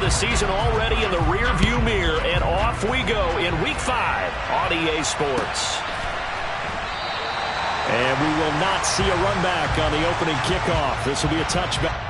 the season already in the rearview mirror, and off we go in Week 5 on EA Sports. And we will not see a run back on the opening kickoff. This will be a touchback.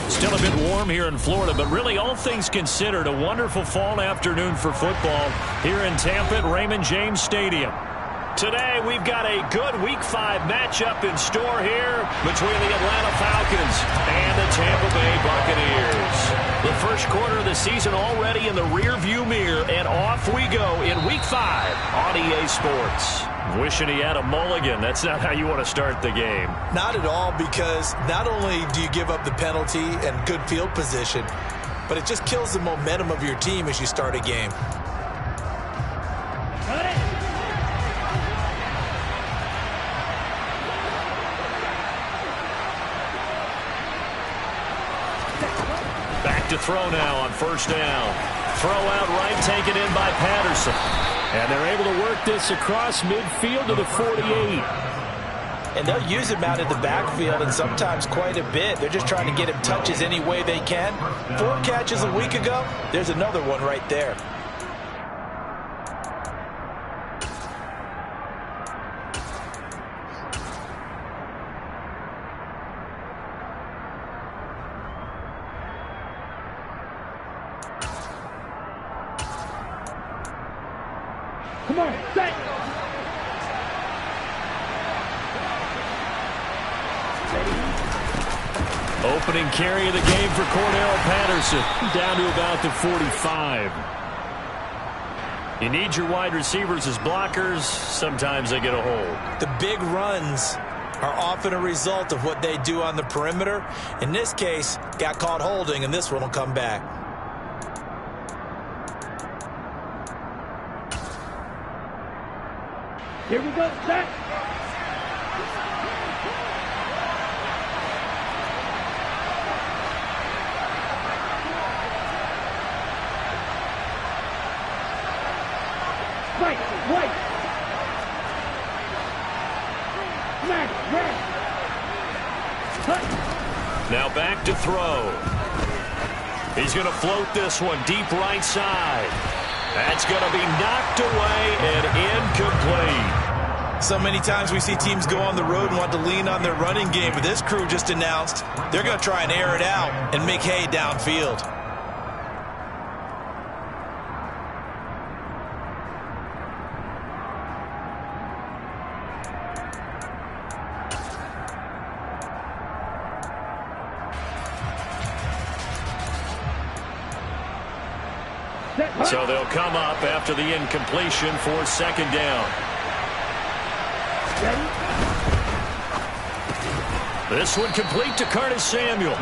Still a bit warm here in Florida, but really all things considered, a wonderful fall afternoon for football here in Tampa at Raymond James Stadium. Today we've got a good Week 5 matchup in store here between the Atlanta Falcons and the Tampa Bay Buccaneers. The first quarter of the season already in the rearview mirror, and off we go in Week 5 on EA Sports. Wishing he had a mulligan. That's not how you want to start the game. Not at all, because not only do you give up the penalty and good field position, but it just kills the momentum of your team as you start a game. Back to throw now on first down. Throw out right, taken in by Patterson. And they're able to work this across midfield to the 48. And they'll use him out in the backfield, and sometimes quite a bit. They're just trying to get him touches any way they can. 4 catches a week ago. There's another one right there. Come on, set. Opening carry of the game for Cordell Patterson. Down to about the 45. You need your wide receivers as blockers. Sometimes they get a hold. The big runs are often a result of what they do on the perimeter. In this case, got caught holding, and this one will come back. Here we go, set. Right, right. Smash, right. Now back to throw. He's going to float this one deep right side. That's going to be knocked away and incomplete. So many times we see teams go on the road and want to lean on their running game, but this crew just announced they're going to try and air it out and make hay downfield. So they'll come up after the incompletion for second down. This one complete to Curtis Samuel.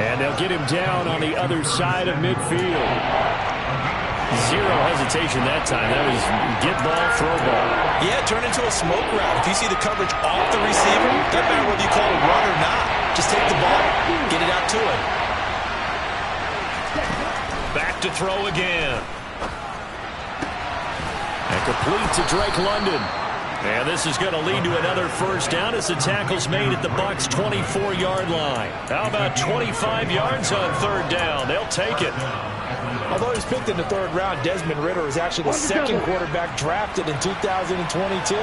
And they'll get him down on the other side of midfield. Zero hesitation that time. That was get ball, throw ball. Yeah, turn into a smoke route. If you see the coverage off the receiver, doesn't matter whether you call it run or not. Just take the ball, get it out to him. Back to throw again. And complete to Drake London. And this is going to lead to another first down as the tackle's made at the Bucs' 24-yard line. How about 25 yards on third down? They'll take it. Although he was picked in the 3rd round, Desmond Ridder is actually the second quarterback drafted in 2022.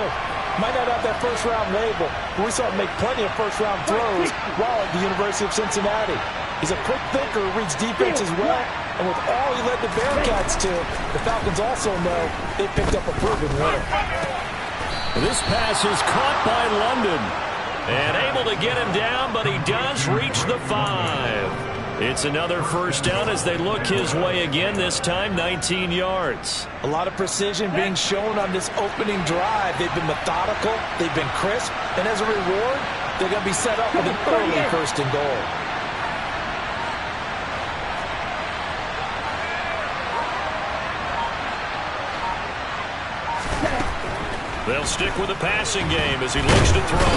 Might not have that first-round label, but we saw him make plenty of first-round throws while at the University of Cincinnati. He's a quick thinker who reads defense as well, and with all he led the Bearcats to, the Falcons also know they picked up a proven winner. This pass is caught by London. And able to get him down, but he does reach the 5. It's another first down as they look his way again, this time 19 yards. A lot of precision being shown on this opening drive. They've been methodical, they've been crisp, and as a reward, they're going to be set up with an early first and goal. They'll stick with the passing game as he looks to throw.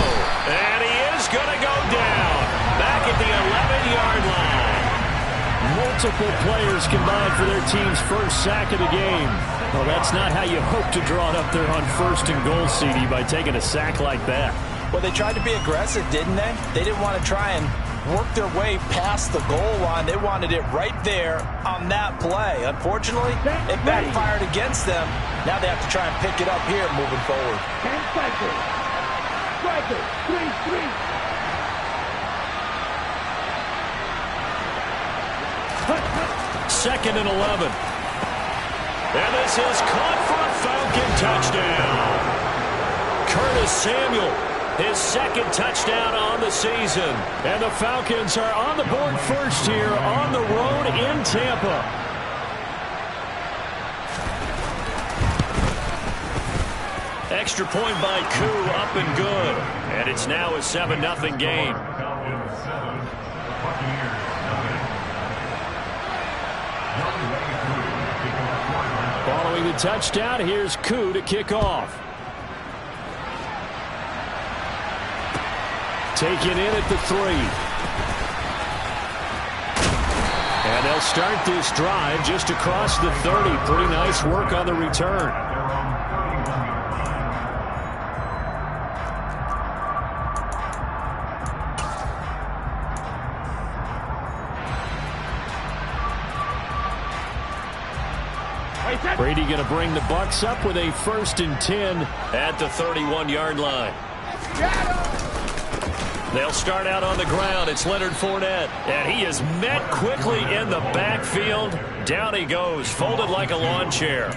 And he is going to go down. Back at the 11-yard line. Multiple players combined for their team's first sack of the game. Well, that's not how you hope to draw it up there on first and goal, CD, by taking a sack like that. Well, they tried to be aggressive, didn't they? They didn't want to try and work their way past the goal line. They wanted it right there on that play. Unfortunately, it backfired against them. Now they have to try and pick it up here moving forward. 10 seconds. Striker, 3-3. Second and 11. And this is caught for a Falcon touchdown. Curtis Samuel, his second touchdown on the season. And the Falcons are on the board first here on the road in Tampa. Extra point by Koo, up and good. And it's now a 7-0 game. Following the touchdown, here's Koo to kick off. Taken in at the 3. And they'll start this drive just across the 30. Pretty nice work on the return. Brady going to bring the Bucs up with a 1st and 10 at the 31-yard line. They'll start out on the ground. It's Leonard Fournette. And he is met quickly in the backfield. Down he goes, folded like a lawn chair.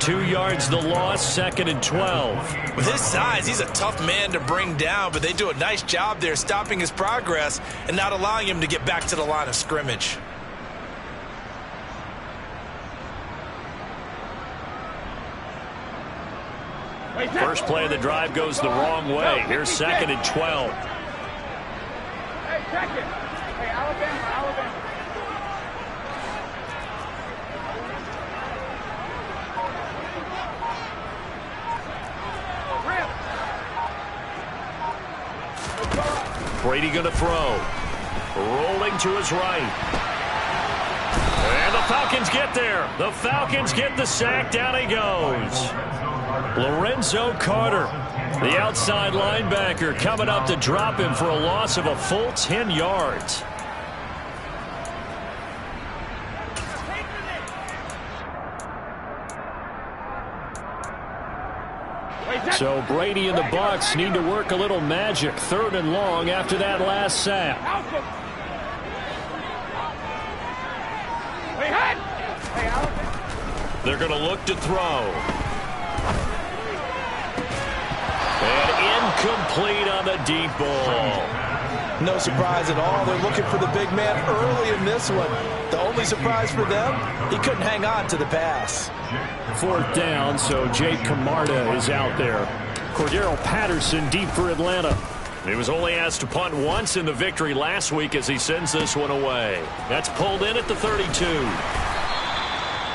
2 yards the loss, 2nd and 12. With his size, he's a tough man to bring down, but they do a nice job there stopping his progress and not allowing him to get back to the line of scrimmage. First play of the drive goes the wrong way. Here's 2nd and 12. Hey, second. Hey, Alabama. Brady going to throw. Rolling to his right. And the Falcons get there. The Falcons get the sack. Down he goes. Lorenzo Carter, the outside linebacker, coming up to drop him for a loss of a full 10 yards. So Brady and the Bucs need to work a little magic. 3rd and long after that last sack. They're going to look to throw. And incomplete on the deep ball. No surprise at all. They're looking for the big man early in this one. The only surprise for them, he couldn't hang on to the pass. 4th down, so Jake Camarda is out there. Cordero Patterson deep for Atlanta. He was only asked to punt once in the victory last week as he sends this one away. That's pulled in at the 32.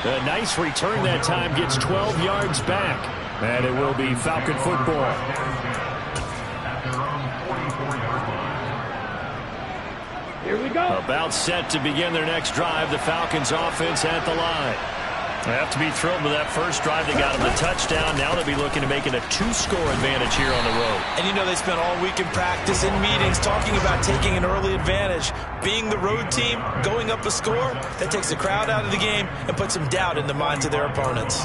A nice return that time, gets 12 yards back. And it will be Falcon football. Here we go. About set to begin their next drive. The Falcons offense at the line. They have to be thrilled with that first drive. They got them the touchdown. Now they'll be looking to make it a 2-score advantage here on the road. And you know they spent all week in practice, in meetings, talking about taking an early advantage. Being the road team, going up a score, that takes the crowd out of the game and puts some doubt in the minds of their opponents.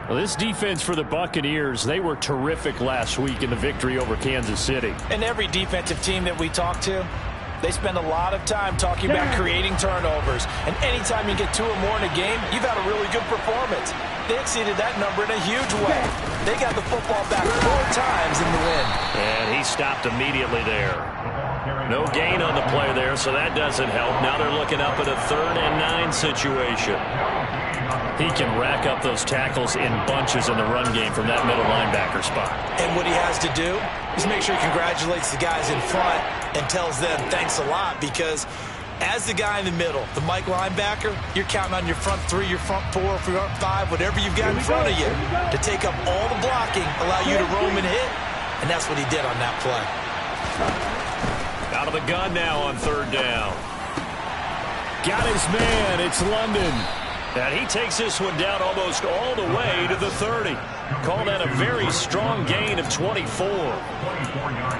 Well, this defense for the Buccaneers, they were terrific last week in the victory over Kansas City. And every defensive team that we talk to, they spend a lot of time talking about creating turnovers. And anytime you get 2 or more in a game, you've had a really good performance. They exceeded that number in a huge way. They got the football back 4 times in the win. And he stopped immediately there. No gain on the play there, so that doesn't help. Now they're looking up at a 3rd and 9 situation. He can rack up those tackles in bunches in the run game from that middle linebacker spot. And what he has to do is make sure he congratulates the guys in front and tells them thanks a lot, because as the guy in the middle, the Mike linebacker, you're counting on your front 3, your front 4, front 5, whatever you've got in front of you to take up all the blocking, allow you to roam and hit, and that's what he did on that play. Out of the gun now on 3rd down. Got his man. It's London. And he takes this one down almost all the way to the 30. Call that a very strong gain of 24.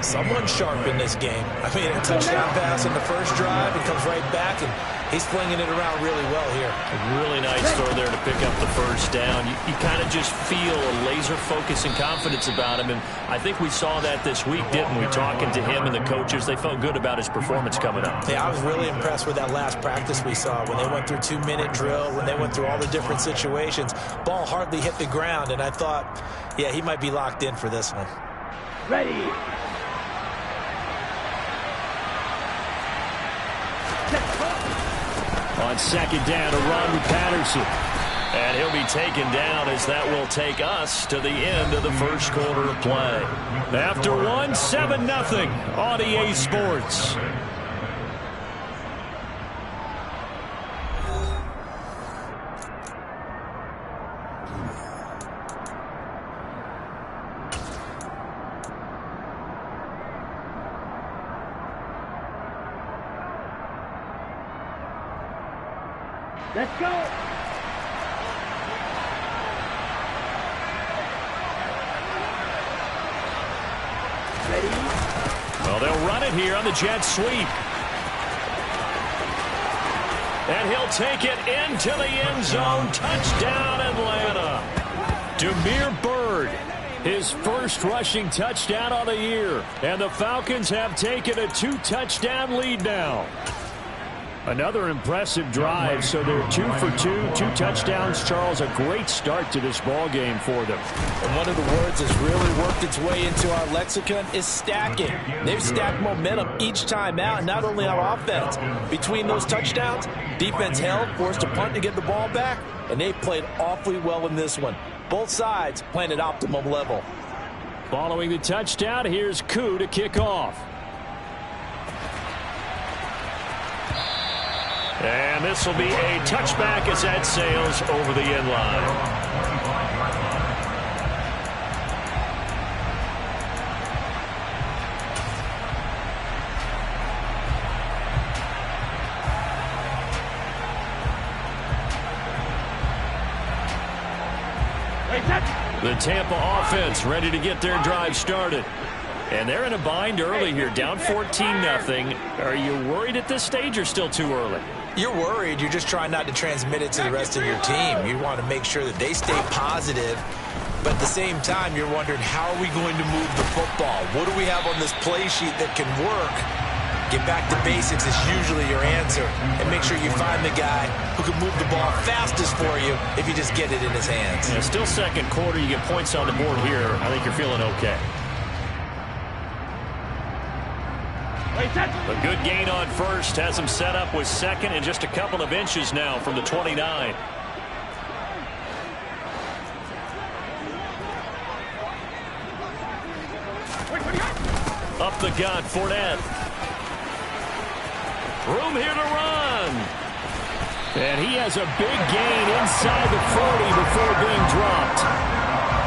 Someone sharp in this game. I mean, a touchdown pass on the first drive, and comes right back, and he's flinging it around really well here. A really nice throw there to pick up the first down. You kind of just feel a laser focus and confidence about him, and I think we saw that this week, didn't we? Talking to him and the coaches, they felt good about his performance coming up. Yeah, I was really impressed with that last practice we saw when they went through 2-minute drill, when they went through all the different situations. Ball hardly hit the ground, and I thought, yeah, he might be locked in for this one. Ready. On 2nd down, a run with Patterson. And he'll be taken down, as that will take us to the end of the first quarter of play. After one, 7-0 on EA Sports. Let's go. Ready? Well, they'll run it here on the jet sweep. And he'll take it into the end zone. Touchdown, Atlanta. Damiere Byrd, his first rushing touchdown of the year. And the Falcons have taken a 2-touchdown lead now. Another impressive drive, so they're 2 for 2, 2 touchdowns. Charles, a great start to this ball game for them. And one of the words that's really worked its way into our lexicon is stacking. They've stacked momentum each time out, not only on offense. Between those touchdowns, defense held, forced a punt to get the ball back, and they played awfully well in this one. Both sides playing at optimum level. Following the touchdown, here's Koo to kick off. And this will be a touchback as that sails over the end line. The Tampa offense ready to get their drive started. And they're in a bind early here, down 14-0. Are you worried at this stage or still too early? You're worried. You're just trying not to transmit it to the rest of your team. You want to make sure that they stay positive. But at the same time, you're wondering, how are we going to move the football? What do we have on this play sheet that can work? Get back to basics is usually your answer. And make sure you find the guy who can move the ball fastest for you if you just get it in his hands. Yeah, still second quarter. You get points on the board here. I think you're feeling okay. A good gain on first has him set up with second and just a couple of inches now from the 29. Up the gut, Fournette. Room here to run. And he has a big gain inside the 40 before being dropped.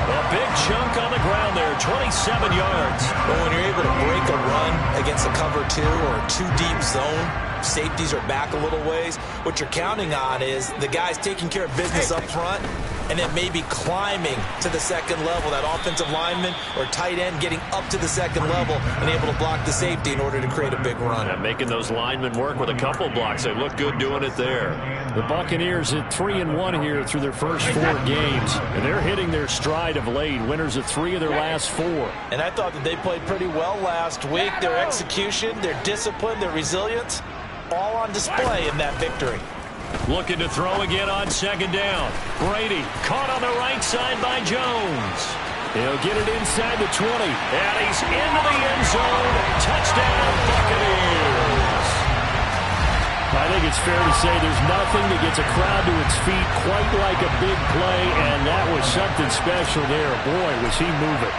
A big chunk on the ground there, 27 yards. But when you're able to break a run against a cover 2 or a 2-deep zone, safeties are back a little ways. What you're counting on is the guys taking care of business up front and then maybe climbing to the second level. That offensive lineman or tight end getting up to the second level and able to block the safety in order to create a big run. And making those linemen work with a couple blocks. They look good doing it there. The Buccaneers at 3-1 here through their first 4 games. And they're hitting their stride of late. Winners of 3 of their last 4. And I thought that they played pretty well last week. Their execution, their discipline, their resilience, all on display in that victory. Looking to throw again on second down. Brady caught on the right side by Jones. He'll get it inside the 20. And he's into the end zone. Touchdown, Buccaneers. I think it's fair to say there's nothing that gets a crowd to its feet quite like a big play, and that was something special there. Boy, was he moving.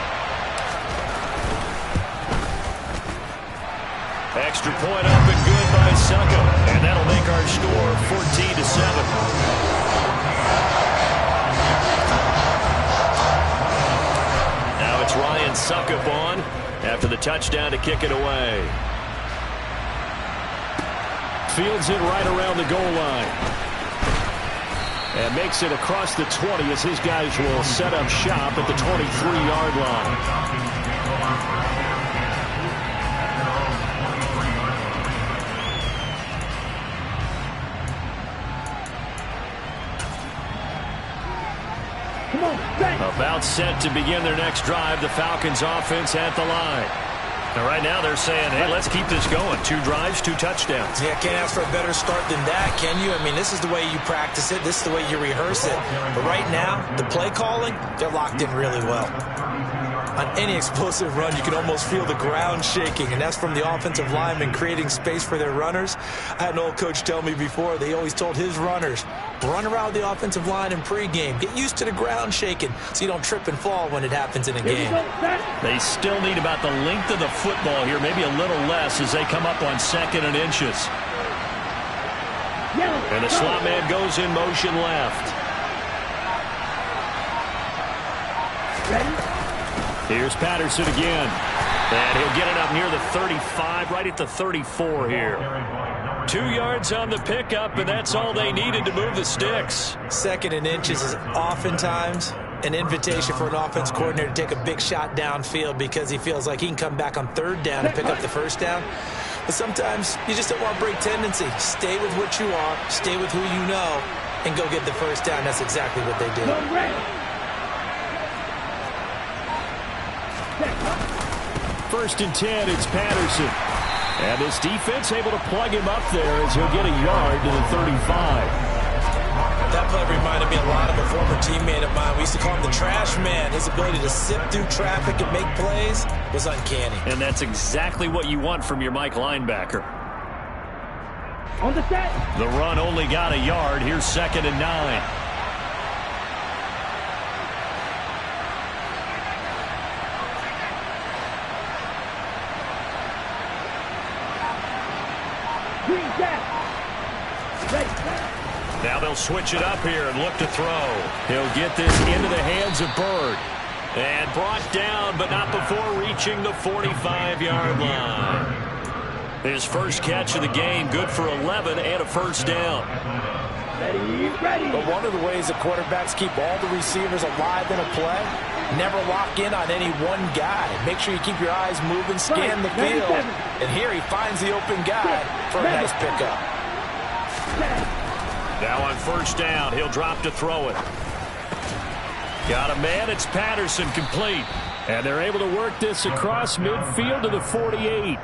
Extra point up and good by Succo. And that'll make our score 14-7. It's Ryan Suckup on after the touchdown to kick it away. Fields it right around the goal line. And makes it across the 20 as his guys will set up shop at the 23-yard line. About set to begin their next drive, the Falcons offense at the line. Now, right now they're saying, hey, let's keep this going. 2 drives, 2 touchdowns. Yeah, can't ask for a better start than that, can you? I mean, this is the way you practice it. This is the way you rehearse it. But right now, the play calling, they're locked in really well. On any explosive run, you can almost feel the ground shaking, and that's from the offensive linemen creating space for their runners. I had an old coach tell me before, they always told his runners, run around the offensive line in pregame. Get used to the ground shaking so you don't trip and fall when it happens in a game. They still need about the length of the football here, maybe a little less as they come up on 2nd and inches. And the slot man goes in motion left. Here's Patterson again. And he'll get it up near the 35, right at the 34 here. 2 yards on the pickup, and that's all they needed to move the sticks. 2nd and inches is oftentimes an invitation for an offense coordinator to take a big shot downfield because he feels like he can come back on 3rd down and pick up the 1st down. But sometimes you just don't want to break tendency. Stay with what you are, stay with who you know, and go get the 1st down. That's exactly what they did. 1st and 10, it's Patterson. And this defense able to plug him up there as he'll get a yard to the 35. That play reminded me a lot of a former teammate of mine. We used to call him the trash man. His ability to sift through traffic and make plays was uncanny. And that's exactly what you want from your Mike linebacker. On the set. The run only got a yard. Here's 2nd and 9. Now they'll switch it up here and look to throw. He'll get this into the hands of Bird. And brought down, but not before reaching the 45-yard line. His first catch of the game, good for 11 and a 1st down. Ready. But one of the ways the quarterbacks keep all the receivers alive in a play, never lock in on any one guy. Make sure you keep your eyes moving, scan the field. And here he finds the open guy for a nice pickup. Now on 1st down, he'll drop to throw it. Got a man, it's Patterson, complete. And they're able to work this across midfield to the 48.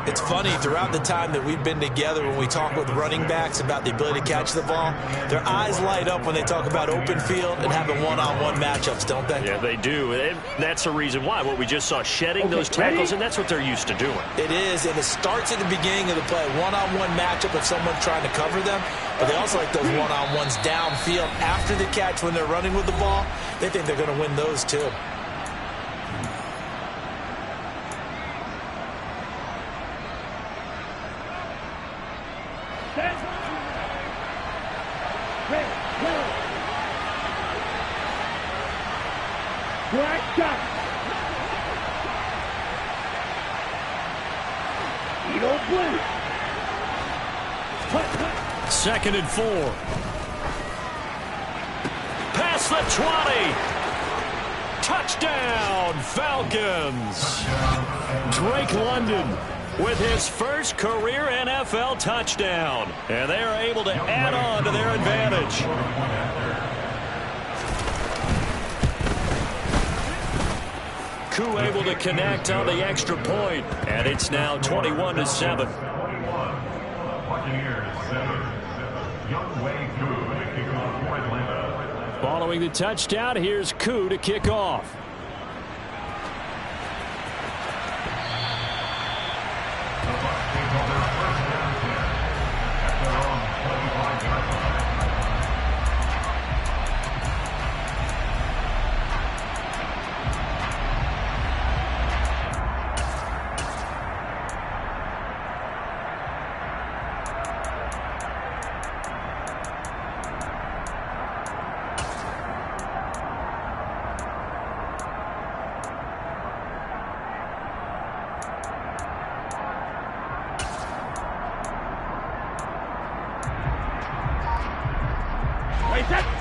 It's funny, throughout the time that we've been together, when we talk with running backs about the ability to catch the ball, their eyes light up when they talk about open field and having one-on-one matchups, don't they? Yeah, they do. And that's the reason why. What we just saw, shedding those tackles, and that's what they're used to doing. It is, and it starts at the beginning of the play. One-on-one matchup if someone's trying to cover them, but they also like those one-on-ones downfield after the catch when they're running with the ball. They think they're going to win those too. Second and 4. Past the 20. Touchdown, Falcons. Drake London with his first career NFL touchdown. And they are able to add on to their advantage. Koo able to connect on the extra point. And it's now 21-7. Following the touchdown, here's Koo to kick off.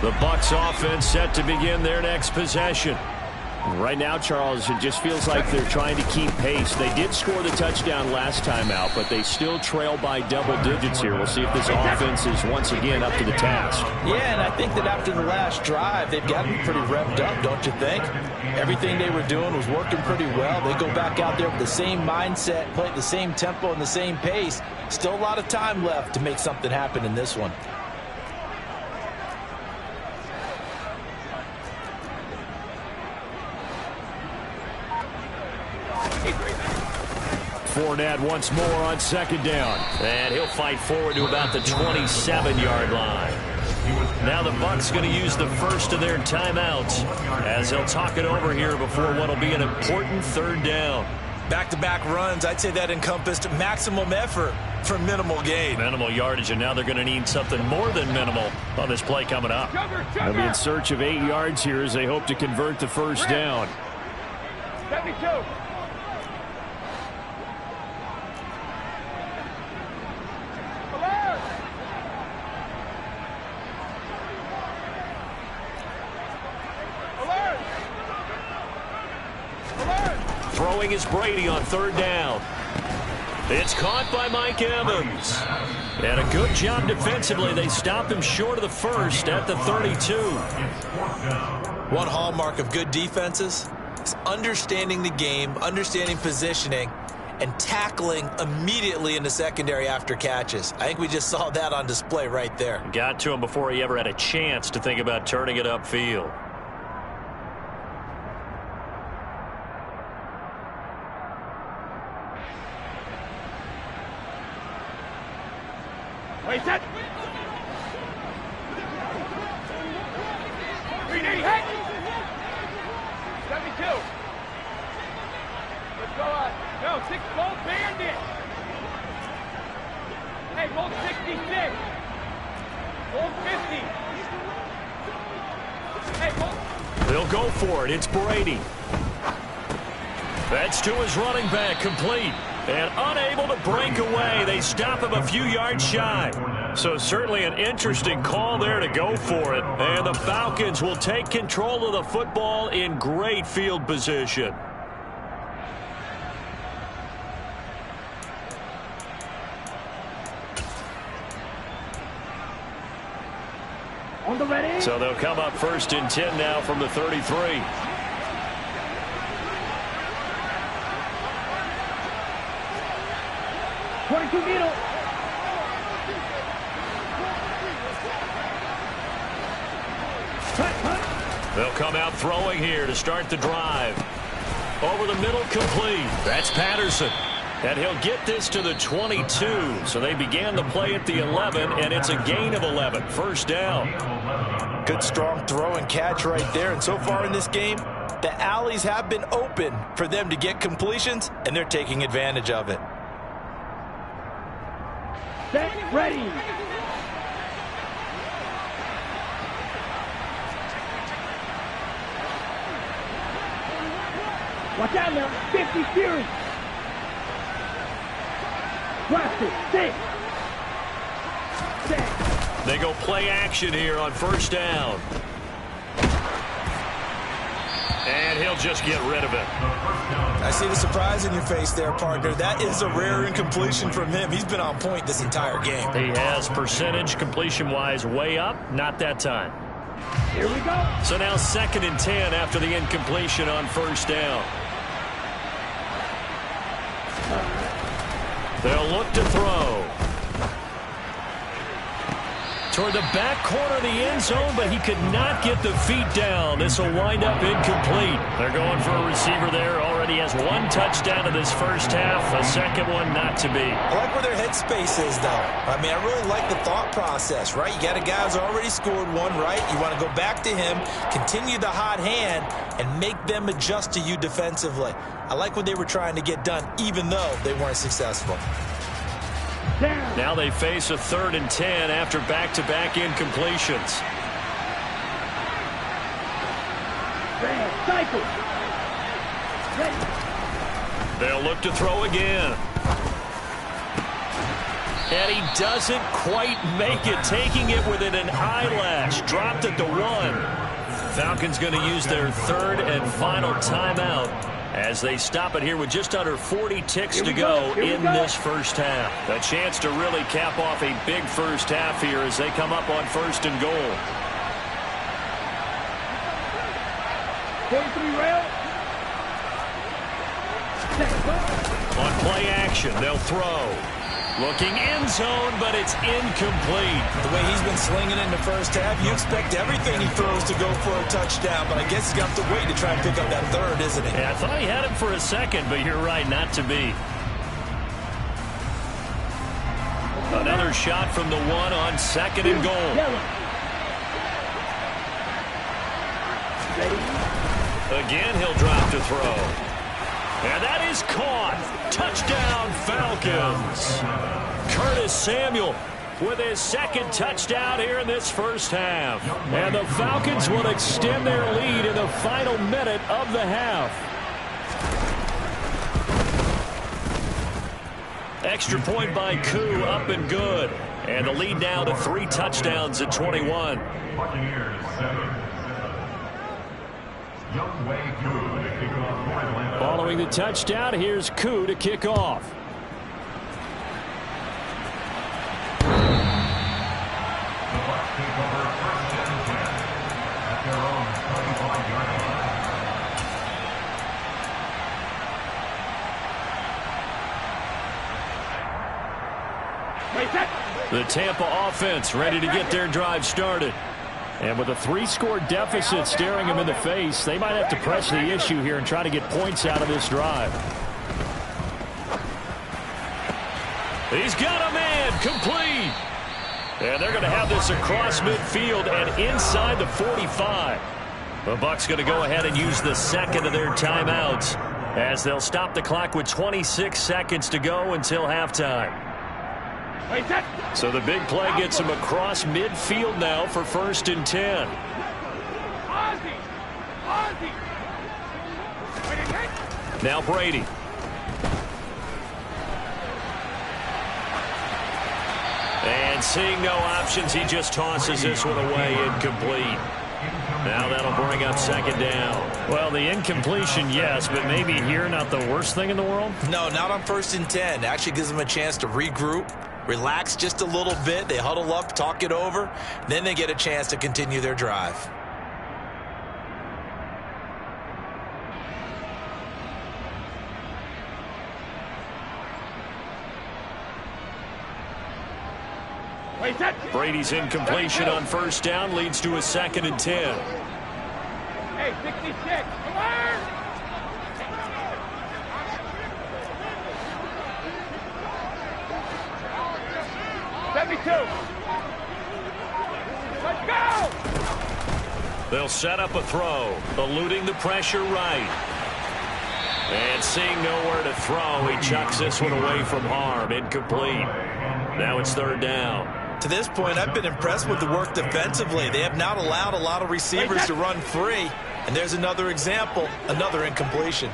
The Bucs offense set to begin their next possession. Right now, Charles, it just feels like they're trying to keep pace. They did score the touchdown last time out, but they still trail by double digits here. We'll see if this offense is once again up to the task. Yeah, and I think that after the last drive, they've got to be pretty revved up, don't you think? Everything they were doing was working pretty well. They go back out there with the same mindset, play at the same tempo and the same pace. Still a lot of time left to make something happen in this one. Fournette once more on second down. And he'll fight forward to about the 27-yard line. Now the Bucs going to use the first of their timeouts as they'll talk it over here before what will be an important third down. Back-to-back runs, I'd say that encompassed maximum effort for minimal gain. Minimal yardage, and now they're going to need something more than minimal on this play coming up. They'll be in search of 8 yards here as they hope to convert the first down. 72. Throwing is Brady on third down. It's caught by Mike Evans. And a good job defensively. They stop him short of the first at the 32. One hallmark of good defenses is understanding the game, understanding positioning, and tackling immediately in the secondary after catches. I think we just saw that on display right there. Got to him before he ever had a chance to think about turning it upfield. Wait, set. 3D, hey! 72. Let's go on. No, 6 gold bandit. Hey, gold 66. Gold 50. Hey, gold. They'll go for it. It's Brady. That's to his running back, complete. And unable to break away. They stop him a few yards shy. So certainly an interesting call there to go for it. And the Falcons will take control of the football in great field position. On the ready. So they'll come up first and 10 now from the 33. Needle. They'll come out throwing here to start the drive. Over the middle, complete. That's Patterson. And he'll get this to the 22. So they began the play at the 11, and it's a gain of 11. First down. Good strong throw and catch right there. And so far in this game, the alleys have been open for them to get completions, and they're taking advantage of it. Set, ready. Watch out now. 50 series. Blast it. 6. 7. They go play action here on first down. And he'll just get rid of it. I see the surprise in your face there, partner. That is a rare incompletion from him. He's been on point this entire game. He has percentage completion-wise way up. Not that time. Here we go. So now 2nd and 10 after the incompletion on first down. They'll look to throw. Toward the back corner of the end zone, but he could not get the feet down. This will wind up incomplete. They're going for a receiver there. Already has 1 touchdown in this first half. A second one not to be. I like where their headspace is, though. I mean, I really like the thought process, right? You got a guy who's already scored 1, right? You want to go back to him, continue the hot hand, and make them adjust to you defensively. I like what they were trying to get done, even though they weren't successful. Now they face a 3rd and 10 after back-to-back incompletions. They'll look to throw again. And he doesn't quite make it, taking it within an eyelash. Dropped at the 1. Falcons going to use their third and final timeout as they stop it here with just under 40 ticks to go in this first half. A chance to really cap off a big first half here as they come up on 1st and goal. 43 rail. On play action, they'll throw. Looking end zone, but it's incomplete. The way he's been slinging in the first half, you expect everything he throws to go for a touchdown, but I guess he's got to wait to try and pick up that third, isn't he? Yeah, I thought he had him for a second, but you're right, not to be. Another shot from the 1 on 2nd and goal. Again, he'll drop to throw. And that is caught. Touchdown, Falcons. Curtis Samuel with his 2nd touchdown here in this first half. And the Falcons will extend their lead in the final minute of the half. Extra point by Koo, up and good. And the lead now to 3 touchdowns at 21. Following the touchdown, here's Koo to kick off. The Tampa offense ready to get their drive started. And with a 3-score deficit staring them in the face, they might have to press the issue here and try to get points out of this drive. He's got a man, complete. And they're going to have this across midfield and inside the 45. The Bucs going to go ahead and use the 2nd of their timeouts as they'll stop the clock with 26 seconds to go until halftime. So the big play gets him across midfield now for 1st and 10. Now Brady. And seeing no options, he just tosses this one away, incomplete. Now that'll bring up 2nd down. Well, the incompletion, yes, but maybe here not the worst thing in the world? No, not on 1st and 10. Actually gives them a chance to regroup, relax just a little bit. They huddle up, talk it over. Then they get a chance to continue their drive. Brady's incompletion on 1st down leads to a 2nd and 10. Hey, 66. Alert! Let's go! They'll set up a throw, eluding the pressure right. And seeing nowhere to throw, he chucks this one away from harm, incomplete. Now it's 3rd down. To this point, I've been impressed with the work defensively. They have not allowed a lot of receivers to run free. And there's another example, another incompletion.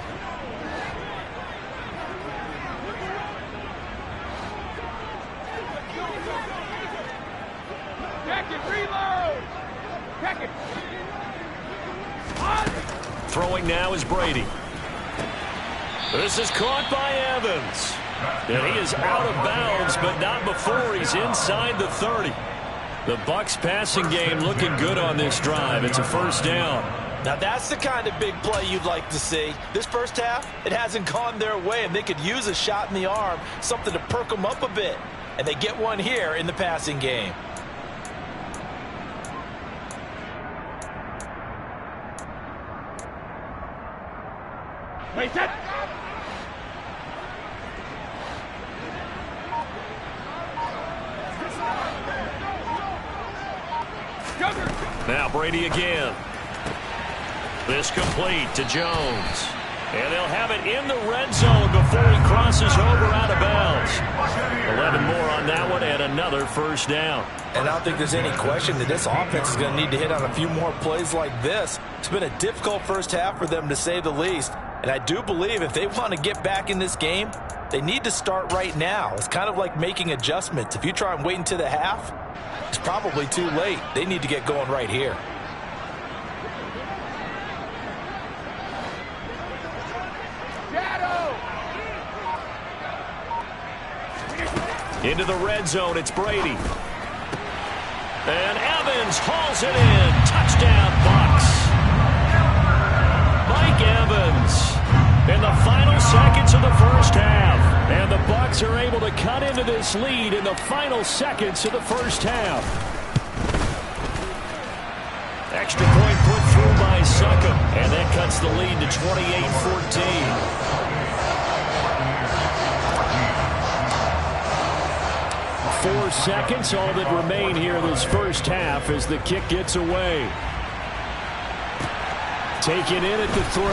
Throwing now is Brady. This is caught by Evans. And he is out of bounds, but not before he's inside the 30. The Bucs passing game looking good on this drive. It's a 1st down. Now that's the kind of big play you'd like to see. This first half, it hasn't gone their way, and they could use a shot in the arm, something to perk them up a bit. And they get one here in the passing game. Now Brady again. This complete to Jones. And they'll have it in the red zone before he crosses over out of bounds. 11 more on that one and another first down. And I don't think there's any question that this offense is going to need to hit on a few more plays like this. It's been a difficult first half for them, to say the least. And I do believe if they want to get back in this game, they need to start right now. It's kind of like making adjustments. If you try and wait until the half, it's probably too late. They need to get going right here. Into the red zone, it's Brady. And Evans hauls it in. Touchdown, Bucs. Mike Evans in the final seconds of the first half. And the Bucs are able to cut into this lead in the final seconds of the first half. Extra point put through by Succop. And that cuts the lead to 28-14. 4 seconds, all that remain here in this first half as the kick gets away. Taken in at the 3.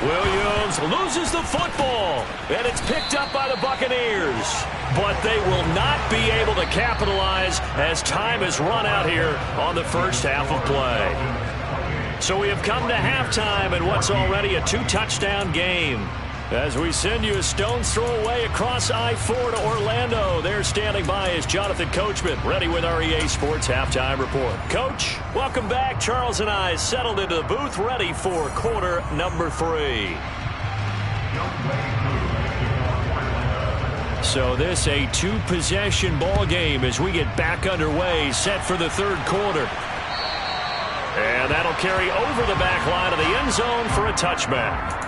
Williams loses the football, and it's picked up by the Buccaneers. But they will not be able to capitalize as time has run out here on the first half of play. So we have come to halftime in what's already a 2-touchdown game. As we send you a stone's throw away across I-4 to Orlando. There standing by is Jonathan Coachman, ready with our EA Sports Halftime Report. Coach, welcome back. Charles and I settled into the booth, ready for quarter number 3. So this a 2-possession ball game as we get back underway, set for the third quarter. And that'll carry over the back line of the end zone for a touchback.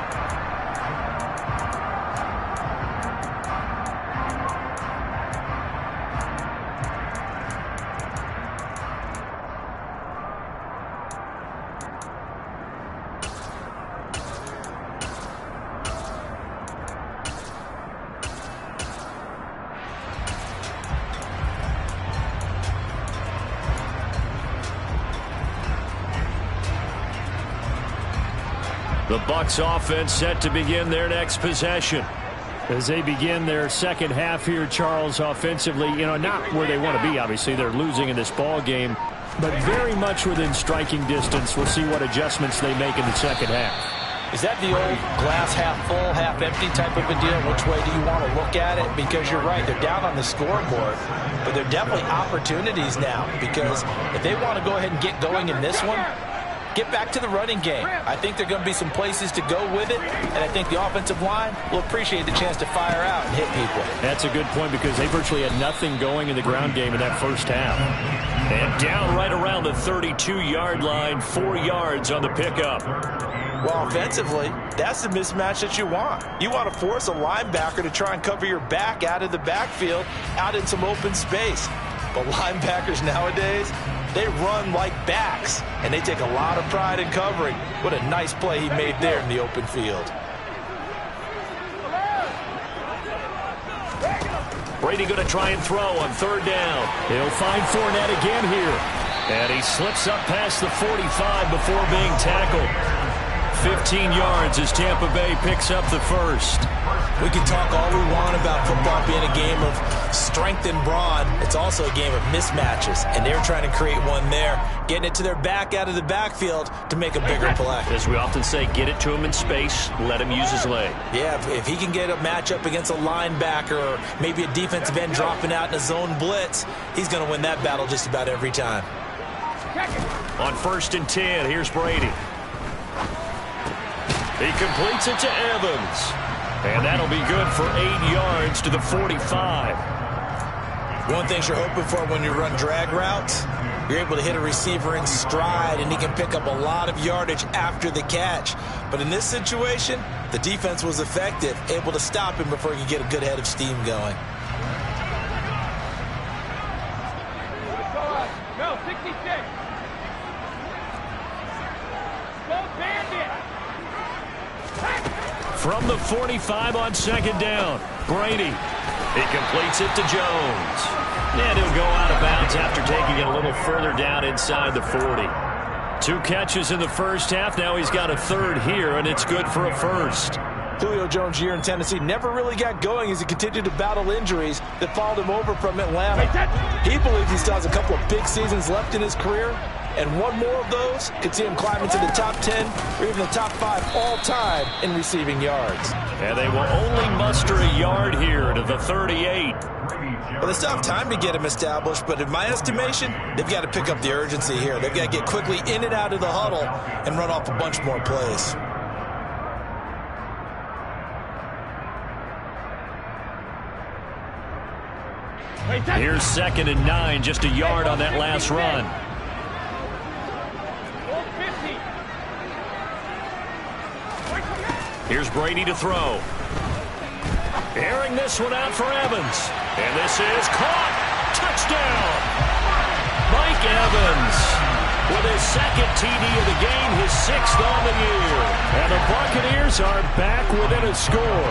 The Bucs offense set to begin their next possession. As they begin their second half here, Charles, offensively, not where they want to be, obviously. They're losing in this ball game, but very much within striking distance. We'll see what adjustments they make in the second half. Is that the old glass half full, half empty type of a deal? Which way do you want to look at it? Because you're right, they're down on the scoreboard, but they're definitely opportunities now, because if they want to go ahead and get going in this one, get back to the running game. I think there are going to be some places to go with it, and I think the offensive line will appreciate the chance to fire out and hit people. That's a good point because they virtually had nothing going in the ground game in that first half. And down right around the 32-yard line, 4 yards on the pickup. Well, offensively, that's the mismatch that you want. You want to force a linebacker to try and cover your back out of the backfield, out in some open space. But linebackers nowadays, they run like backs, and they take a lot of pride in covering. What a nice play he made there in the open field. Brady going to try and throw on third down. He'll find Fournette again here. And he slips up past the 45 before being tackled. 15 yards as Tampa Bay picks up the first. We can talk all we want about football being a game of strength and brawn. It's also a game of mismatches, and they're trying to create one there, getting it to their back out of the backfield to make a bigger play. As we often say, get it to him in space, let him use his leg. Yeah, if he can get a matchup against a linebacker or maybe a defensive end dropping out in a zone blitz, he's going to win that battle just about every time. On 1st and 10, here's Brady. He completes it to Evans. And that'll be good for 8 yards to the 45. One thing you're hoping for when you run drag routes, you're able to hit a receiver in stride, and he can pick up a lot of yardage after the catch. But in this situation, the defense was effective, able to stop him before he could get a good head of steam going. Go, 66. Go, Bandit. From the 45 on 2nd down, Brady. He completes it to Jones. And he'll go out of bounds after taking it a little further down inside the 40. 2 catches in the first half. Now he's got a third here, and it's good for a first. Julio Jones' year in Tennessee never really got going as he continued to battle injuries that followed him over from Atlanta. He believes he still has a couple of big seasons left in his career, and one more of those could see him climb into the top 10 or even the top 5 all-time in receiving yards. And they will only muster a yard here to the 38. Well, they still have time to get him established, but in my estimation, they've got to pick up the urgency here. They've got to get quickly in and out of the huddle and run off a bunch more plays. Here's 2nd and 9, just a yard on that last run. Here's Brady to throw. Airing this one out for Evans. And this is caught. Touchdown. Mike Evans with his 2nd TD of the game, his 6th on the year. And the Buccaneers are back within a score.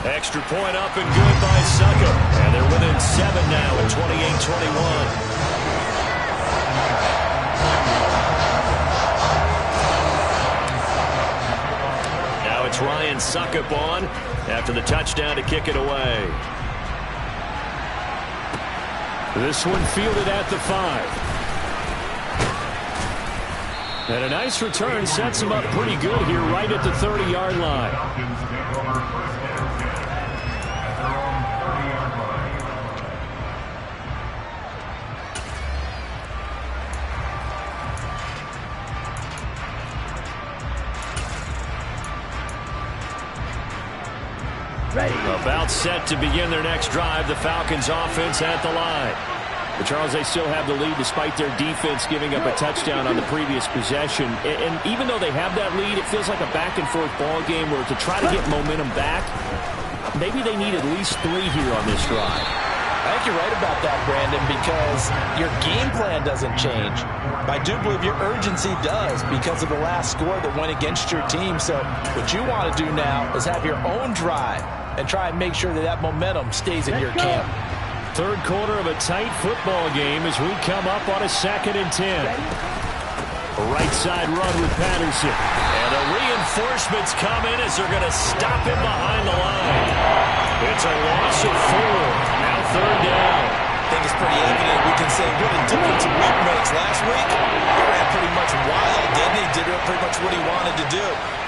Extra point up and good by Succa. And they're within 7 now at 28-21. It's Ryan Suckup on after the touchdown to kick it away. This one fielded at the 5. And a nice return sets him up pretty good here right at the 30-yard line. About set to begin their next drive. The Falcons offense at the line. But Charles, they still have the lead despite their defense giving up a touchdown on the previous possession. And even though they have that lead, it feels like a back-and-forth ball game where to try to get momentum back, maybe they need at least 3 here on this drive. I think you're right about that, Brandon, because your game plan doesn't change. But I do believe your urgency does because of the last score that went against your team. So what you want to do now is have your own drive and try and make sure that that momentum stays in your camp. Third quarter of a tight football game as we come up on a 2nd and 10. A right side run with Patterson. And the reinforcements come in as they're going to stop him behind the line. It's a loss of 4. Now 3rd down. I think it's pretty evident we can say what a difference a week makes. Last week, he ran pretty much wild, didn't he? Did pretty much what he wanted to do.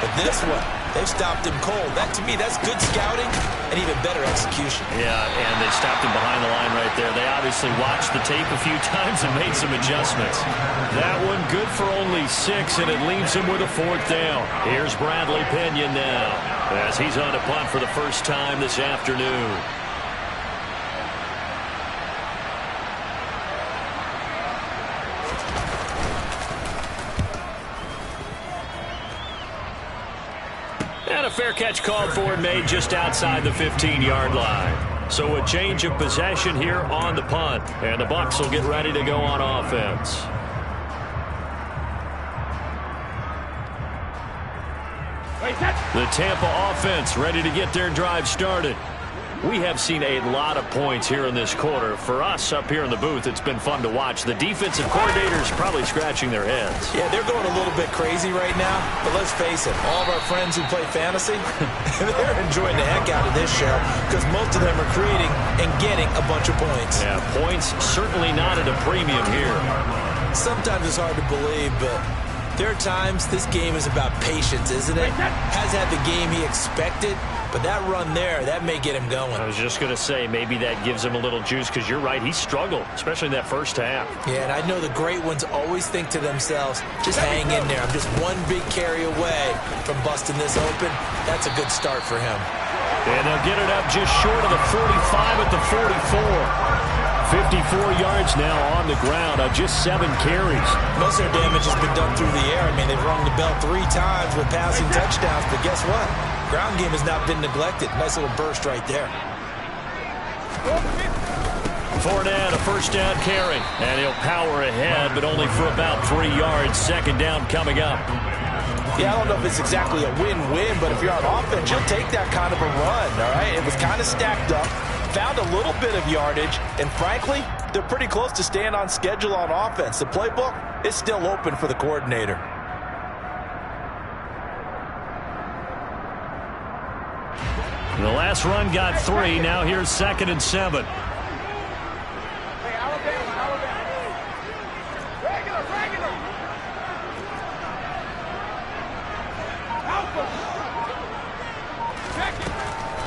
But this one, they've stopped him cold. That, to me, that's good scouting and even better execution. Yeah, and they stopped him behind the line right there. They obviously watched the tape a few times and made some adjustments. That one good for only 6, and it leaves him with a 4th down. Here's Bradley Pinion now as he's on a punt for the first time this afternoon. And a fair catch called for and made just outside the 15-yard line. So a change of possession here on the punt. And the Bucs will get ready to go on offense. The Tampa offense ready to get their drive started. We have seen a lot of points here in this quarter. For us up here in the booth, it's been fun to watch. The defensive coordinators probably scratching their heads. Yeah, they're going a little bit crazy right now. But let's face it, all of our friends who play fantasy, they're enjoying the heck out of this show because most of them are creating and getting a bunch of points. Yeah, points certainly not at a premium here. Sometimes it's hard to believe, but there are times this game is about patience, isn't it? Has had the game he expected, but that run there, that may get him going. I was just going to say, maybe that gives him a little juice because you're right, he struggled, especially in that first half. Yeah, and I know the great ones always think to themselves, just hang in there. I'm just one big carry away from busting this open. That's a good start for him. And they'll get it up just short of the 45 at the 44. 54 yards now on the ground on just 7 carries. Most of their damage has been done through the air. I mean, they've rung the bell 3 times with passing touchdowns, but guess what? Ground game has not been neglected. Nice little burst right there. Fournette, a first down carry. And he'll power ahead, but only for about 3 yards. 2nd down coming up. Yeah, I don't know if it's exactly a win-win, but if you're on offense, you'll take that kind of a run, all right? It was kind of stacked up. found a little bit of yardage, and frankly, they're pretty close to staying on schedule on offense. The playbook is still open for the coordinator. The last run got 3. Now here's 2nd and 7.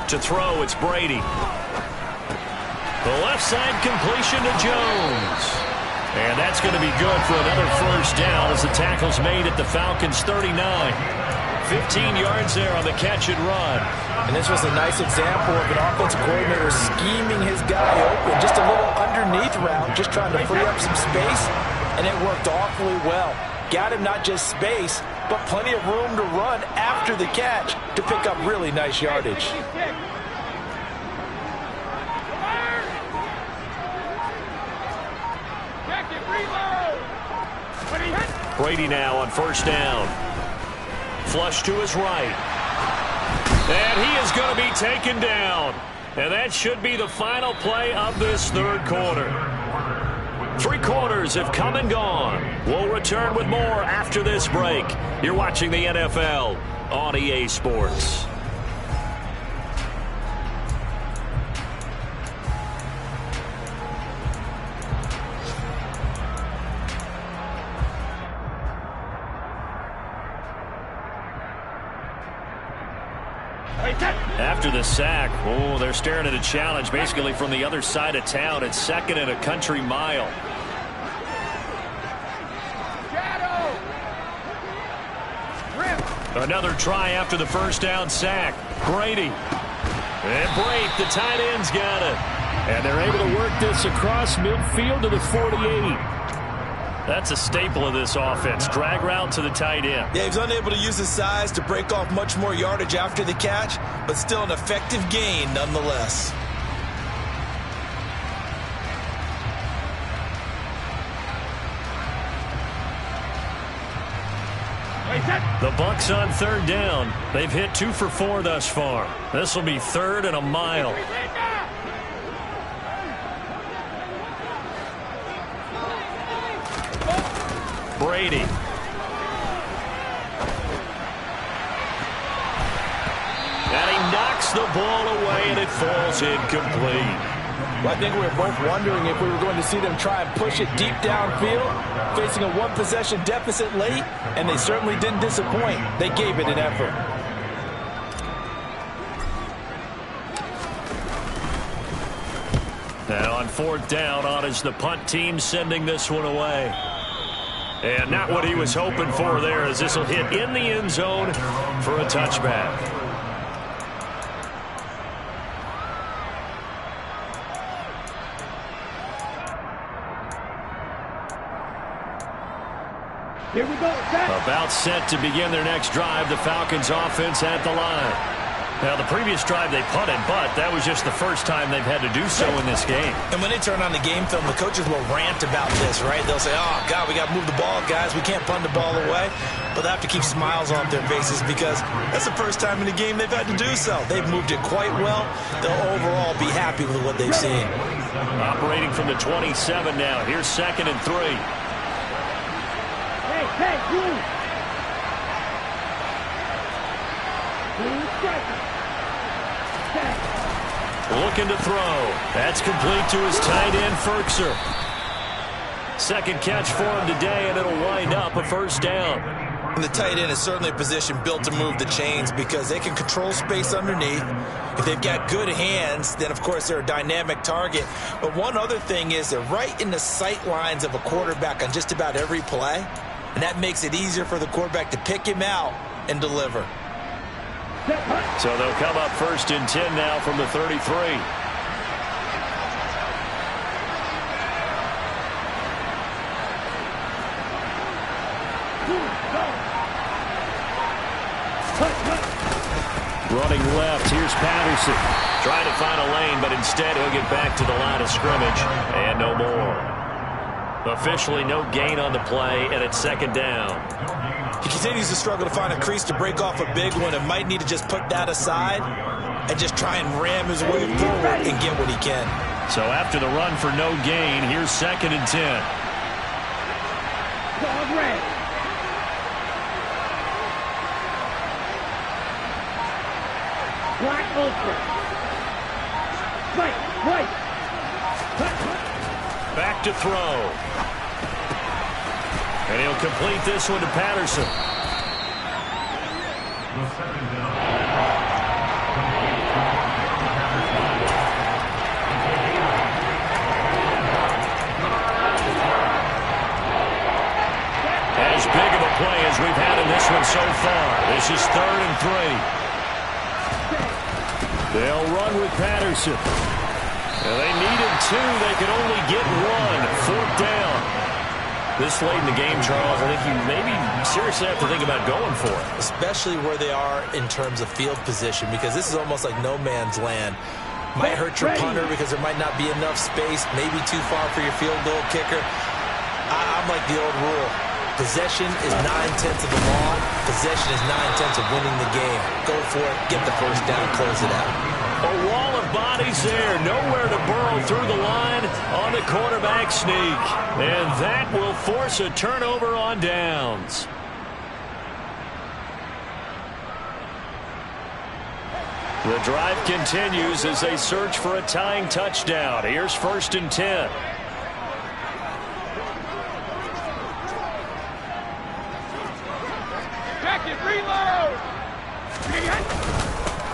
To throw, it's Brady. The left side completion to Jones. And that's going to be good for another first down as the tackle's made at the Falcons' 39. 15 yards there on the catch and run. And this was a nice example of an offensive coordinator scheming his guy open. Just a little underneath route, just trying to free up some space, and it worked awfully well. Got him not just space, but plenty of room to run after the catch to pick up really nice yardage. Brady now on first down. Flush to his right. And he is going to be taken down. And that should be the final play of this third quarter. 3 quarters have come and gone. We'll return with more after this break. You're watching the NFL on EA Sports. After the sack, they're staring at a challenge basically from the other side of town. It's 2nd and a country mile. Another try after the first down sack. Brady. And Brate, the tight end's got it. And they're able to work this across midfield to the 48. That's a staple of this offense. Drag route to the tight end. Yeah, he's unable to use his size to break off much more yardage after the catch, but still an effective gain nonetheless. The Bucs on 3rd down. They've hit 2 for 4 thus far. This will be 3rd and a mile. Brady. And he knocks the ball away, and it falls incomplete. Well, I think we were both wondering if we were going to see them try and push it deep downfield, facing a 1-possession deficit late, and they certainly didn't disappoint. They gave it an effort. Now on 4th down, on is the punt team sending this one away. And not what he was hoping for there, as this will hit in the end zone for a touchback. Here we go. About set to begin their next drive. The Falcons offense at the line. Now, the previous drive they punted, but that was just the first time they've had to do so in this game. And when they turn on the game film, the coaches will rant about this, right? They'll say, oh, God, we got to move the ball, guys. We can't punt the ball away. But they have to keep smiles on their faces because that's the first time in the game they've had to do so. They've moved it quite well. They'll overall be happy with what they've seen. Operating from the 27 now. Here's 2nd and 3. Hey, you. Looking to throw. That's complete to his tight end, Ferkser. Second catch for him today, and it'll wind up a first down. And the tight end is certainly a position built to move the chains because they can control space underneath. If they've got good hands, then, of course, they're a dynamic target. But one other thing is they're right in the sight lines of a quarterback on just about every play, and that makes it easier for the quarterback to pick him out and deliver. So they'll come up 1st and 10 now from the 33. Running left, here's Patterson. Trying to find a lane, but instead he'll get back to the line of scrimmage. And no more. Officially no gain on the play, and it's 2nd down. He continues to struggle to find a crease to break off a big one and might need to just put that aside. and just try and ram his way forward and get what he can. So after the run for no gain, here's 2nd and 10. Dog red. Black ultra. White. Back to throw. And he'll complete this one to Patterson. As big of a play as we've had in this one so far. This is 3rd and 3. They'll run with Patterson. And they needed 2. They could only get 1. 4th down. This late in the game, Charles, I think you maybe seriously have to think about going for it. Especially where they are in terms of field position, because this is almost like no man's land. Might hurt your punter because there might not be enough space, maybe too far for your field goal kicker. I'm like the old rule. Possession is 9/10 of the ball. Possession is 9/10 of winning the game. Go for it, get the first down, close it out. A wall of bodies there. Nowhere to burrow through the line on the quarterback sneak. And that will force a turnover on downs. The drive continues as they search for a tying touchdown. Here's 1st and 10.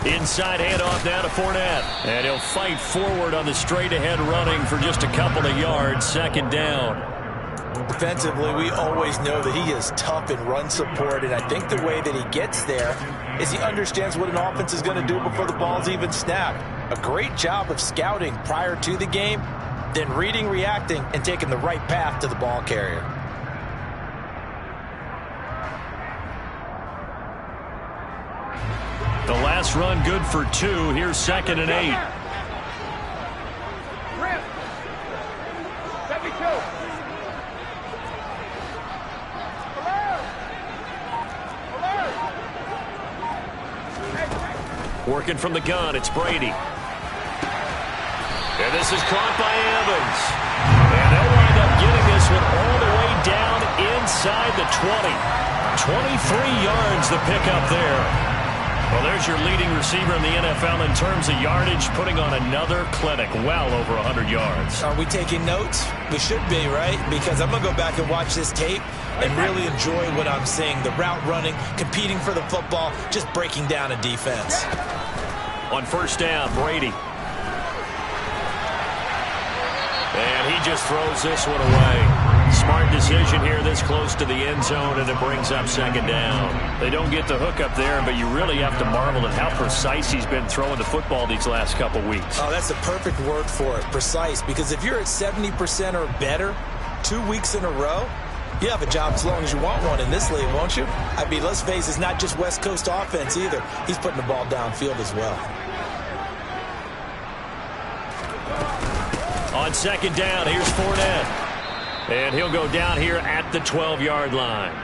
Inside handoff now to Fournette. And he'll fight forward on the straight-ahead running for just a couple of yards. 2nd down. Defensively, we always know that he is tough in run support, and I think the way that he gets there is he understands what an offense is going to do before the ball's even snapped. A great job of scouting prior to the game, then reading, reacting, and taking the right path to the ball carrier. The last run good for 2. Here's 2nd and 8. Working from the gun, it's Brady. And this is caught by Evans. And they'll wind up getting this one all the way down inside the 20. 23 yards the pickup there. Well, there's your leading receiver in the NFL in terms of yardage, putting on another clinic, well over 100 yards. Are we taking notes? We should be, right? Because I'm going to go back and watch this tape and really enjoy what I'm seeing. The route running, competing for the football, just breaking down a defense. On 1st down, Brady. And he just throws this one away. Smart decision here this close to the end zone, and it brings up 2nd down. They don't get the hook up there, but you really have to marvel at how precise he's been throwing the football these last couple weeks. Oh, that's the perfect word for it, precise. Because if you're at 70% or better 2 weeks in a row, you have a job as long as you want one in this league, won't you? I mean, let's face it, it's not just West Coast offense either. He's putting the ball downfield as well. On 2nd down, here's Fournette. And he'll go down here at the 12-yard line.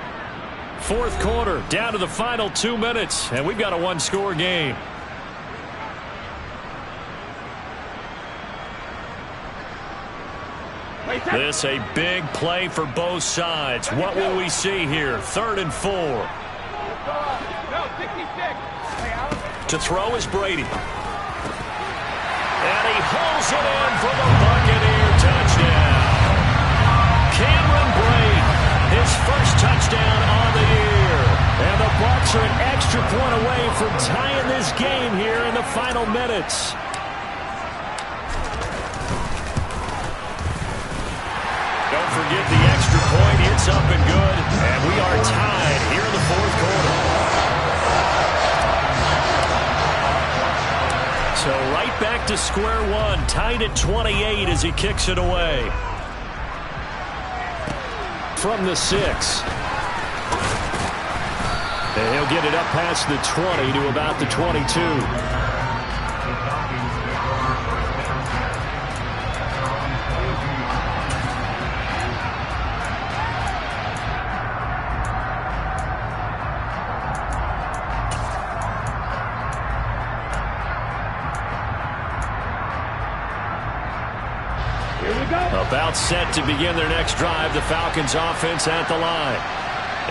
4th quarter, down to the final 2 minutes, and we've got a 1-score game. This a big play for both sides. What will we see here? 3rd and 4. To throw is Brady. And he hauls it in for the Buccaneer touchdown. Cameron Brate, his first touchdown on the year. And the Bucs are an extra point away from tying this game here in the final minutes. Don't forget the extra point. It's up and good. And we are tied here in the 4th quarter. So right back to square one. Tied at 28 as he kicks it away. From the 6. And he'll get it up past the 20 to about the 22. About set to begin their next drive, the Falcons offense at the line.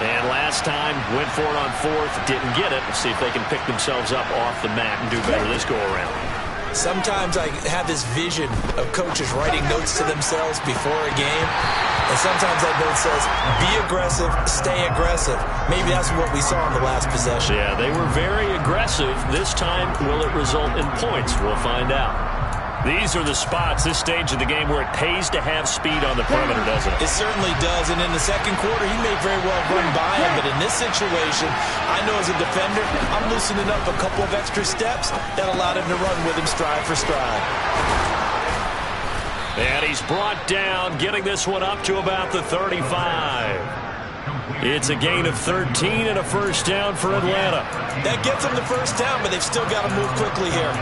And last time, went for it on fourth, didn't get it. Let's see if they can pick themselves up off the mat and do better this go-around. Sometimes I have this vision of coaches writing notes to themselves before a game. And sometimes that note says, be aggressive, stay aggressive. Maybe that's what we saw in the last possession. Yeah, they were very aggressive. This time, will it result in points? We'll find out. These are the spots, this stage of the game, where it pays to have speed on the perimeter, doesn't it? It certainly does. And in the second quarter, he may very well run by him. But in this situation, I know as a defender, I'm loosening up a couple of extra steps that allowed him to run with him stride for stride. And he's brought down, getting this one up to about the 35. It's a gain of 13 and a first down for Atlanta. That gets them the first down, but they've still got to move quickly here.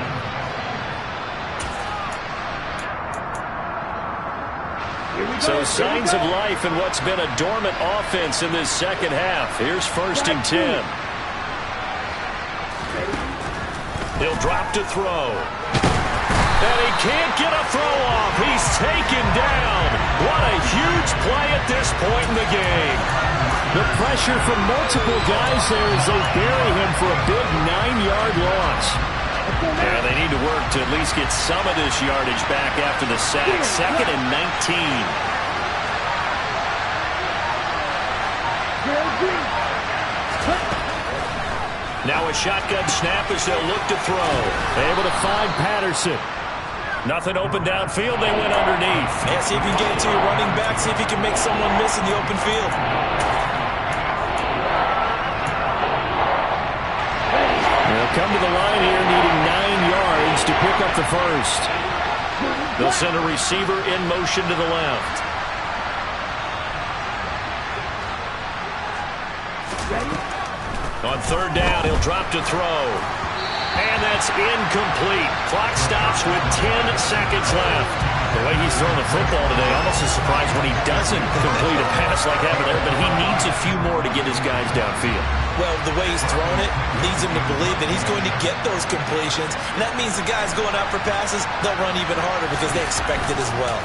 So signs of life in what's been a dormant offense in this second half. Here's 1st and 10. He'll drop to throw. And he can't get a throw off. He's taken down. What a huge play at this point in the game. The pressure from multiple guys there as they bury him for a big 9-yard loss. Yeah, they need to work to at least get some of this yardage back after the sack. 2nd and 19. Now a shotgun snap as they'll look to throw. Able to find Patterson. Nothing open downfield. They went underneath. Yeah, see if you can get it to your running back. See if you can make someone miss in the open field. They'll come to the line here needing 9 yards to pick up the first. They'll send a receiver in motion to the left. On 3rd down, he'll drop to throw. And that's incomplete. Clock stops with 10 seconds left. The way he's throwing the football today, almost a surprise when he doesn't complete a pass like that there, but he needs a few more to get his guys downfield. Well, the way he's thrown it leads him to believe that he's going to get those completions. And that means the guys going out for passes, they'll run even harder because they expect it as well.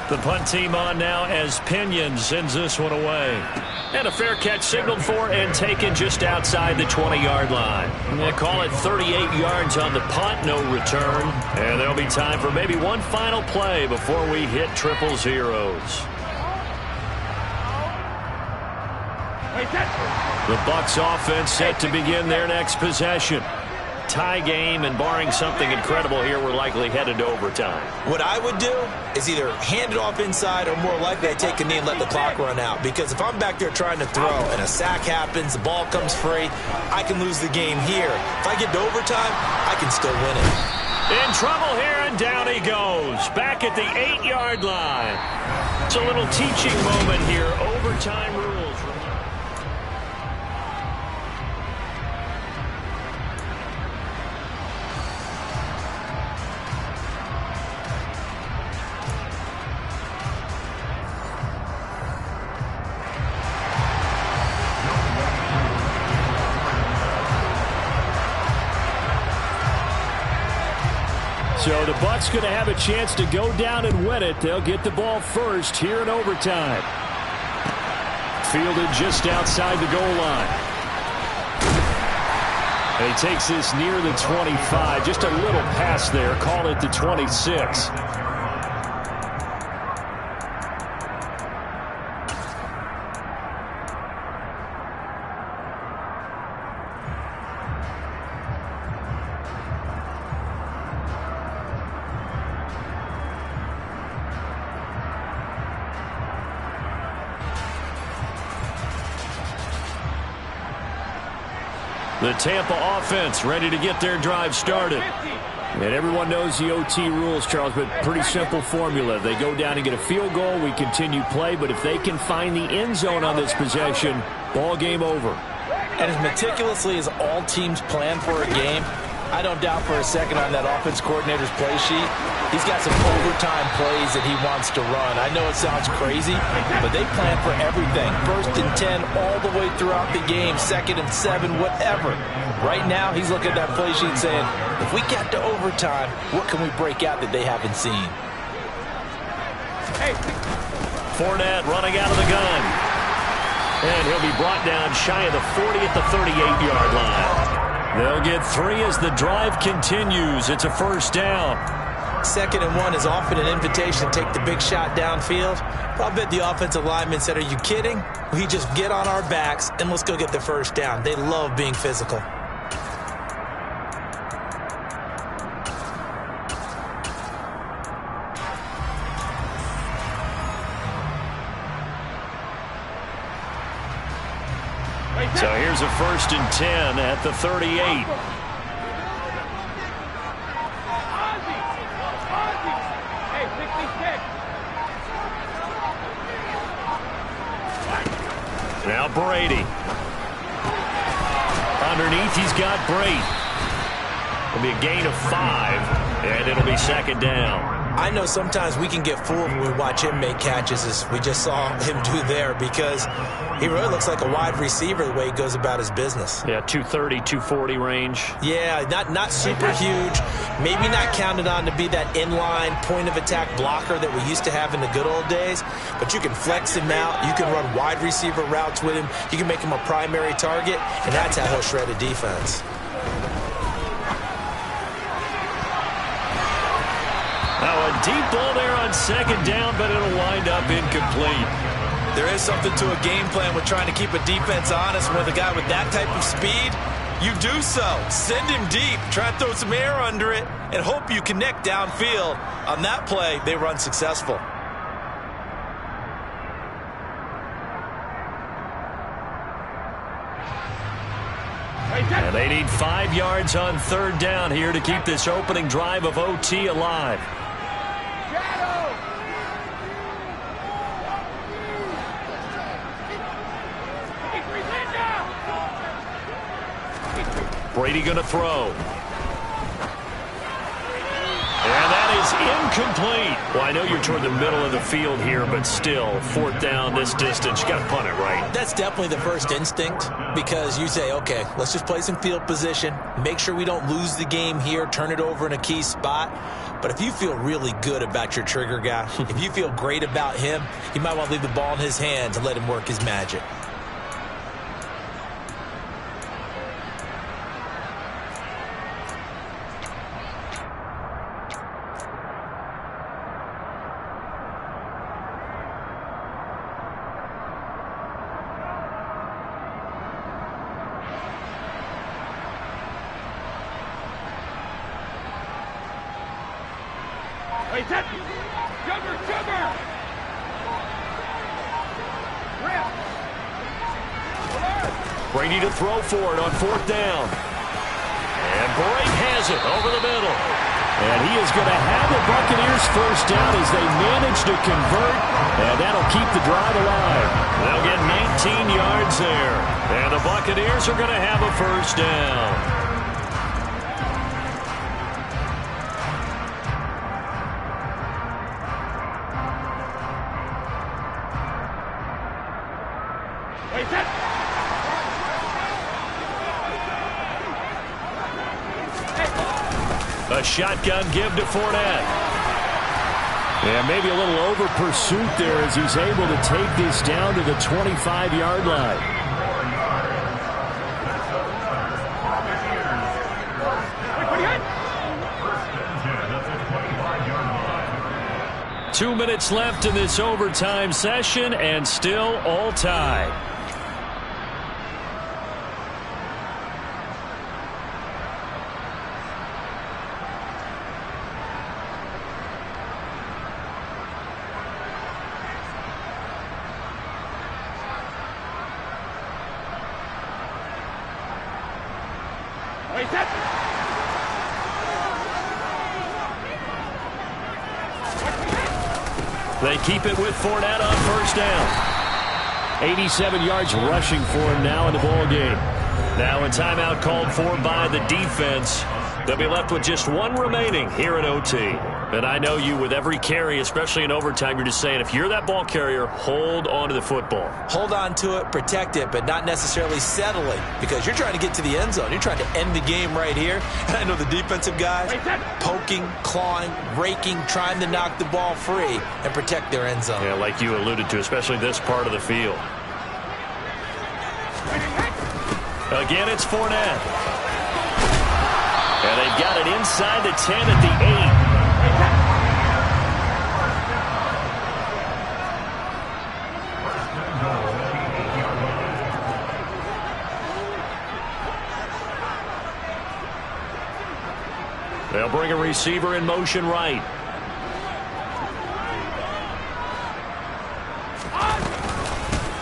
The punt team on now as Pinion sends this one away. And a fair catch signaled for and taken just outside the 20-yard line. They call it 38 yards on the punt, no return. And there'll be time for maybe one final play before we hit 000. The Bucs offense set to begin their next possession. Tie game, and barring something incredible here, we're likely headed to overtime. What I would do is either hand it off inside or more likely I take a knee and let the clock run out. Because if I'm back there trying to throw and a sack happens, the ball comes free, I can lose the game here. If I get to overtime, I can still win it. In trouble here, and down he goes. Back at the 8-yard line. It's a little teaching moment here. Overtime rules. So the Bucs going to have a chance to go down and win it. They'll get the ball first here in overtime. Fielded just outside the goal line. And he takes this near the 25. Just a little pass there. Call it the 26. The Tampa offense ready to get their drive started. And everyone knows the OT rules, Charles, but pretty simple formula. They go down and get a field goal, we continue play, but if they can find the end zone on this possession, ball game over. And as meticulously as all teams plan for a game, I don't doubt for a second on that offense coordinator's play sheet, he's got some overtime plays that he wants to run. I know it sounds crazy, but they plan for everything. 1st and 10 all the way throughout the game, 2nd and 7, whatever. Right now, he's looking at that play sheet saying, if we get to overtime, what can we break out that they haven't seen? Fournette running out of the gun. And he'll be brought down shy of the 40 at the 38-yard line. They'll get 3 as the drive continues. It's a first down. 2nd and 1 is often an invitation to take the big shot downfield. But I bet the offensive lineman said, are you kidding? We just get on our backs and let's go get the first down. They love being physical. So here's a 1st and 10 at the 38. Now Brady. Underneath, he's got Brady. It'll be a gain of 5, and it'll be 2nd down. I know sometimes we can get fooled when we watch him make catches, as we just saw him do there, because he really looks like a wide receiver the way he goes about his business. Yeah, 230, 240 range. Yeah, not super huge. Maybe not counted on to be that inline point-of-attack blocker that we used to have in the good old days, but you can flex him out. You can run wide receiver routes with him. You can make him a primary target, and that's how he'll shred a defense. Now a deep ball there on 2nd down, but it'll wind up incomplete. There is something to a game plan with trying to keep a defense honest. With a guy with that type of speed, you do so. Send him deep, try to throw some air under it, and hope you connect downfield. On that play, they were unsuccessful. And they need 5 yards on 3rd down here to keep this opening drive of OT alive. Brady going to throw. And that is incomplete. Well, I know you're toward the middle of the field here, but still, 4th down this distance. You got to punt it, right? That's definitely the first instinct, because you say, okay, let's just play some field position, make sure we don't lose the game here, turn it over in a key spot. But if you feel really good about your trigger guy, if you feel great about him, you might want to leave the ball in his hands and let him work his magic. Brady to throw for it on 4th down. And Brady has it over the middle. And he is going to have the Buccaneers first down as they manage to convert. And that'll keep the drive alive. They'll get 19 yards there. And the Buccaneers are going to have a first down. A shotgun give to Fournette. And maybe a little over pursuit there as he's able to take this down to the 25-yard line. Two minutes left in this overtime session, and still all tied. They keep it with Fournette on first down. 87 yards rushing for him now in the ball game. Now a timeout called for by the defense. They'll be left with just 1 remaining here at OT. And I know you, with every carry, especially in overtime, you're just saying, if you're that ball carrier, hold on to the football. Hold on to it, protect it, but not necessarily settling, because you're trying to get to the end zone. You're trying to end the game right here. And I know the defensive guys poking, clawing, raking, trying to knock the ball free and protect their end zone. Yeah, like you alluded to, especially this part of the field. Again, it's Fournette. And they've got it inside the 10 at the 8. They'll bring a receiver in motion right.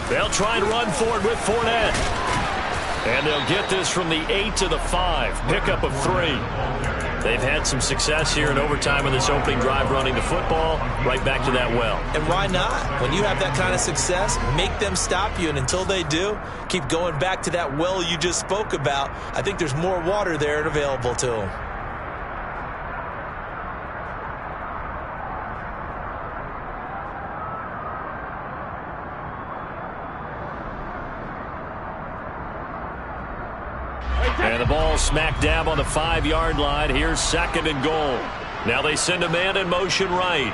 They'll try and run forward with Fournette. And they'll get this from the 8 to the 5. Pickup of 3. They've had some success here in overtime in this opening drive running the football. Right back to that well. And why not? When you have that kind of success, make them stop you. And until they do, keep going back to that well you just spoke about. I think there's more water there and available to them. And the ball smack dab on the 5-yard line. Here's 2nd and goal. Now they send a man in motion right.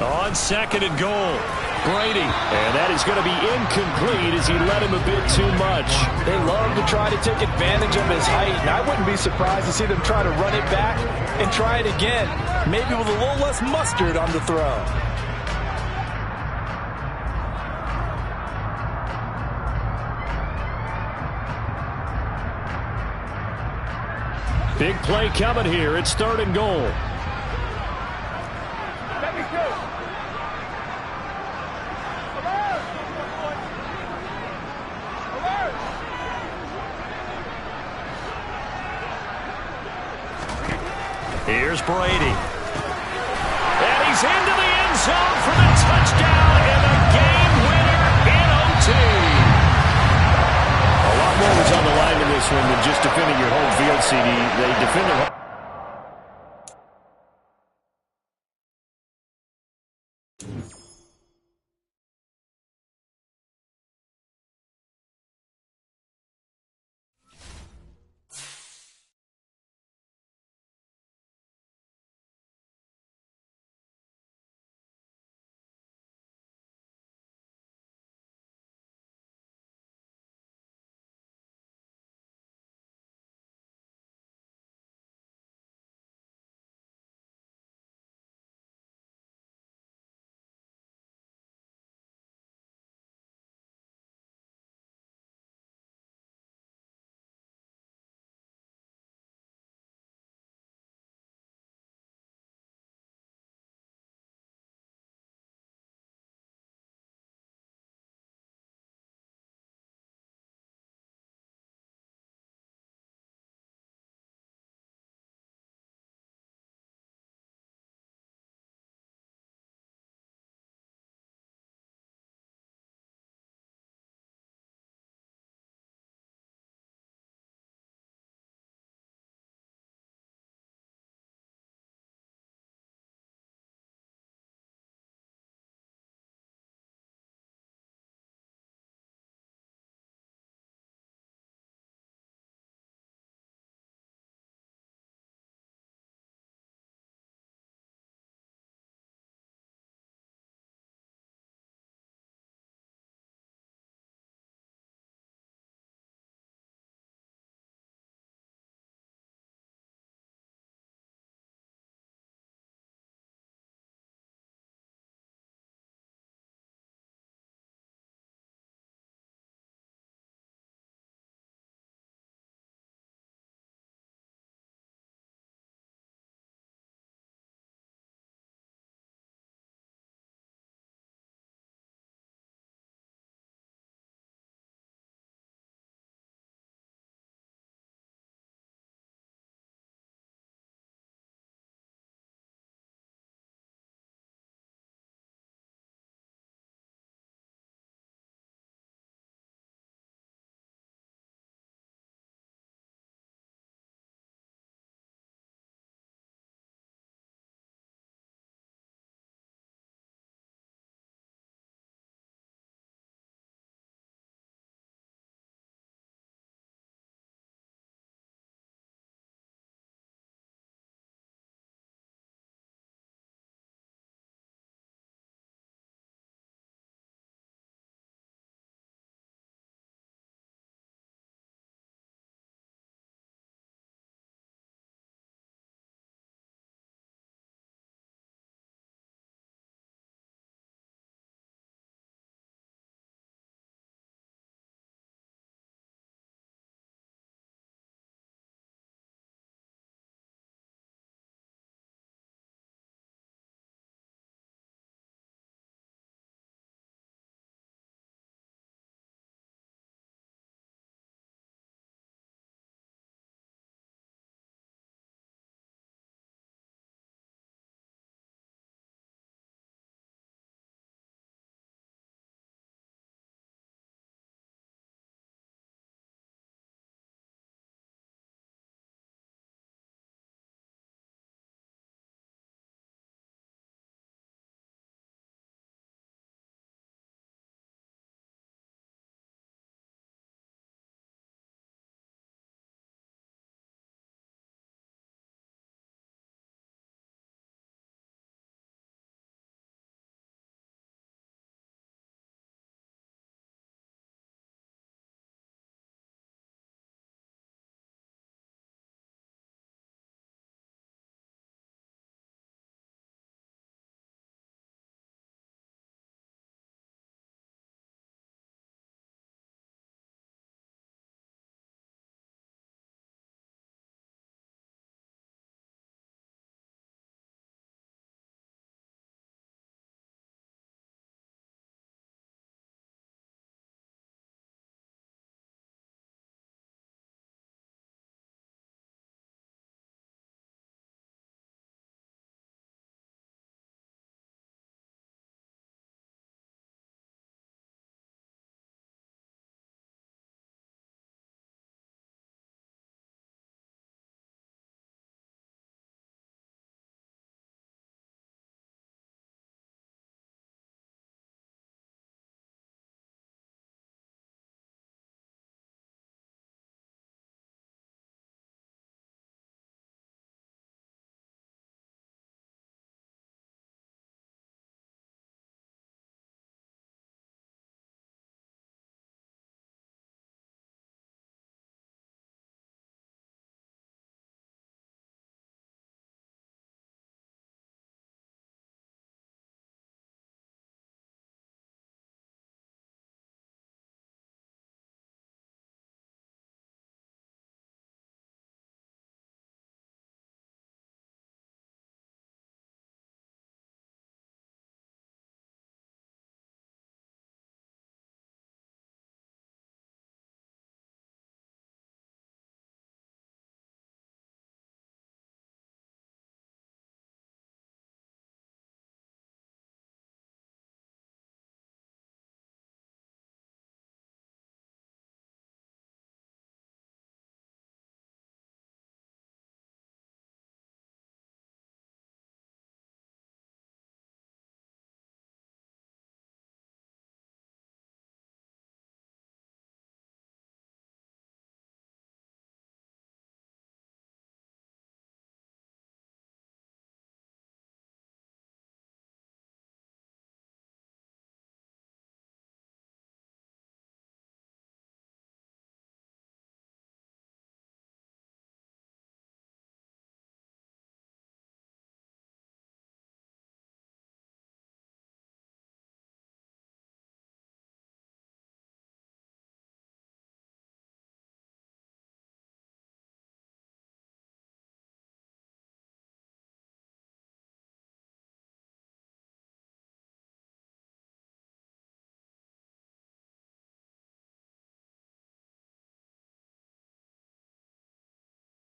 On 2nd and goal, Brady. And that is going to be incomplete as he led him a bit too much. They love to try to take advantage of his height, and I wouldn't be surprised to see them try to run it back and try it again, maybe with a little less mustard on the throw. Big play coming here. It's 3rd and goal. Here's Brady. And he's into the end zone for the touchdown and a game winner in OT. A lot more was on the line in this one than just defending your home field, CD. They defend their home.